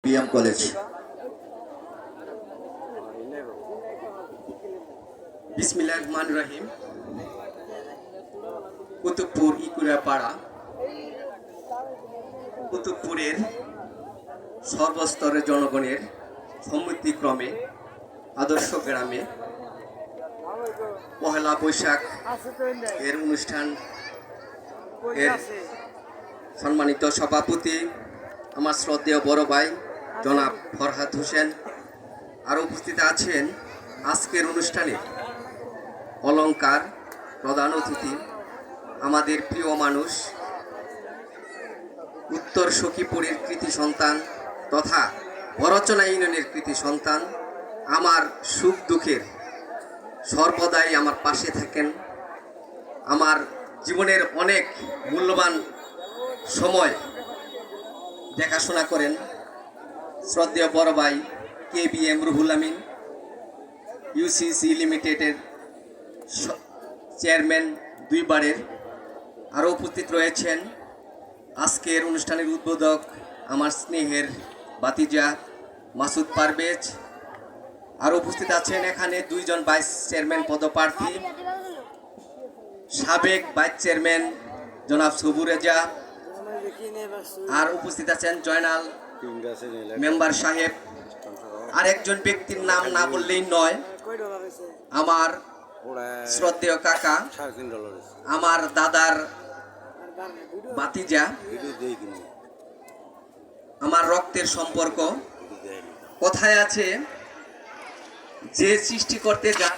BM college. বিসমিল্লাহির রহমানির রহিম। কুতুবপুর ইকুরাপাড়া, কুতুবপুরের সর্বস্তরের জনগণের সম্মতিক্রমে আদর্শ গ্রামে পহেলা বৈশাখ এর অনুষ্ঠান এর সম্মানিত সভাপতি আমার শ্রদ্ধেয় বড় ভাই জনাব ফরহাদ হোসেন, আরও উপস্থিত আছেন আজকের অনুষ্ঠানে অলংকার প্রধান অতিথি আমাদের প্রিয় মানুষ, উত্তর সখীপুরের কৃতি সন্তান তথা বরচনা ইউনিয়নের কৃতি সন্তান, আমার সুখ দুঃখের সর্বদাই আমার পাশে থাকেন, আমার জীবনের অনেক মূল্যবান সময় দেখাশোনা করেন শ্রদ্ধেয় বড় ভাই KBM রুহুল আমিন, ইউসিসি লিমিটেডের চেয়ারম্যান দুইবারের। আরও উপস্থিত রয়েছেন আজকের অনুষ্ঠানের উদ্বোধক আমার স্নেহের বাতিজা মাসুদ পারভেজ। আরও উপস্থিত আছেন এখানে দুইজন ভাইস চেয়ারম্যান পদপ্রার্থী, সাবেক ভাইস চেয়ারম্যান জনাব সবুর রেজা। আর উপস্থিত আছেন জয়নাল মেম্বার সাহেব। আর একজন ব্যক্তির নাম না বললেই নয়, আমার শ্রদ্ধেয় কাকা, আমার দাদার বাতিজা, আমার রক্তের সম্পর্ক। কথায় আছে যে সৃষ্টি করতে যা